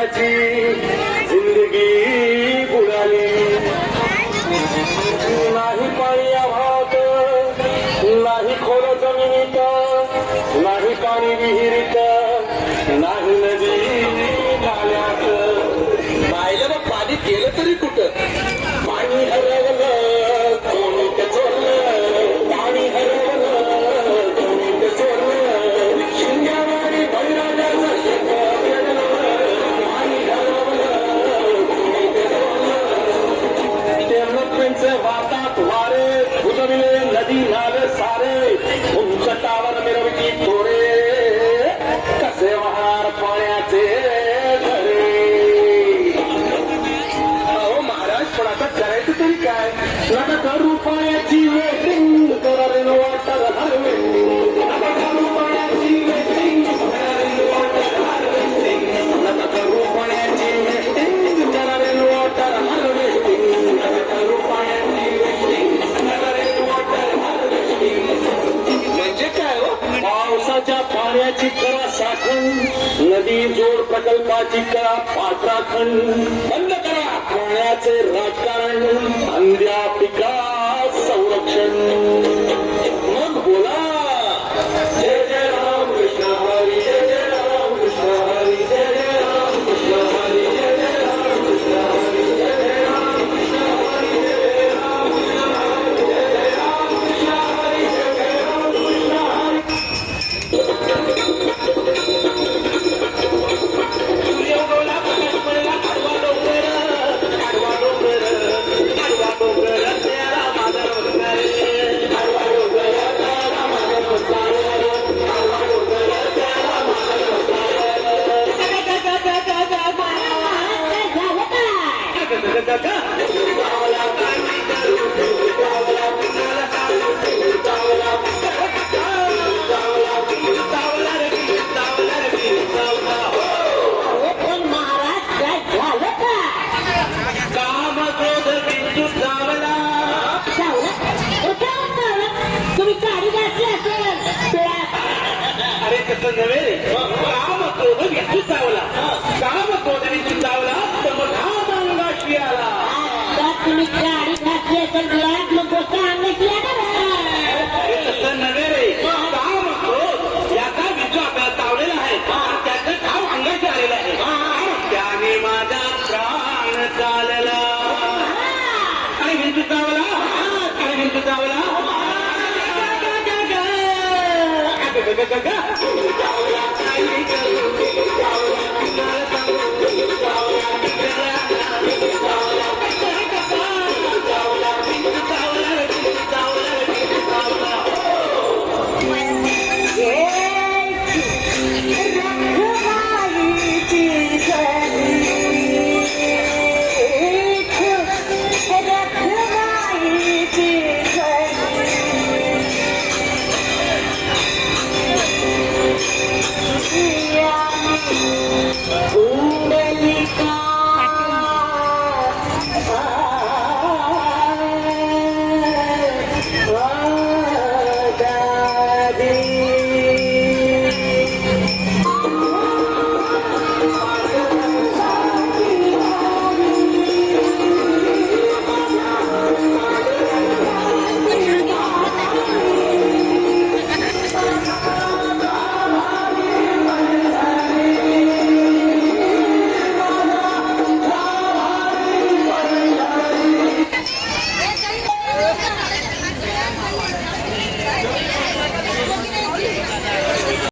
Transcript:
पाण्याची जिंदगी बुडाली. नाही पाणी आभात, नाही खोल जमिनीत, नाही पाणी विहिरीत, नाही नदी नाल्यात. पाहिलं मग पाणी गेलं तरी कुठं? पाणी हरवलं कोणी ते चोरलं, पाणी हरवलं कोणी ते चोरलं. शिंग्यावारी बळीराजाचं शेत पेरलं, पाणी हरवलं कोणी ते चोरलं. ते नद्यांचे वाहतात वारे, उजविले नदी नाले सारे, उंच टावर मिरवती तोरे, कसे वाहणार पाण्याचे झरे. अहो महाराज, पण आता करायचं तरी काय? नका करू पाण्याची वेटिंग, करा रेन वॉटर हार्वेस्टिंग. नका करू पाण्याची वेटिंग, करा रेन वॉटर हार्वेस्टिंग. नका करू पाण्याची वेटिंग, करा रेन वॉटर हार्वेस्टिंग. नका करू पाण्याची वेटिंग, करा रेन वॉटर हार्वेस्टिंग. म्हणजे काय हो? पावसाच्या पाण्याची करा साठवण, नदी जोड प्रकल्पाची करा पाठराखण. बंद करा पाण्याचे राजकारण, अंध्या पिका संरक्षण. मग बोला जय जय राम कृष्ण हरी, जय जय राम कृष्ण हरी, जय जय राम कृष्ण हरी, जय जय राम कृष्ण हरी, जय जय राम कृष्ण हरी, जय जय राम कृष्ण हरी, जय जय राम कृष्ण हरी, जय जय राम कृष्ण हरी. सूर्य उगवला, प्रकाश पडला, आडवा डोंगर, आडवा डोंगर, आडवा डोंगर, तेरा माझा डोंगर, आडवा डोंगर, तेरा माझा डोंगर, आडवा डोंगर, तेरा माझा तुम्ही गाडी घातली असेल. अरे कसं नव्हे रे, काम क्रोध विद्युत चावला, काम क्रोध विद्युत चावला तर मग हा चांगला शियाला. तुम्ही गाडी घातली असेल बिळात, मग गोष्ट अंगाशी येणार. अरे तसं नव्हे रे, काम क्रोध याचा विद्युत आपल्याला चावलेला आहे, त्याचं काम अंगाशी आलेलं आहे. त्याने माझा प्राण चालला. काय विद्युत चावला, काय विद्युत चावला.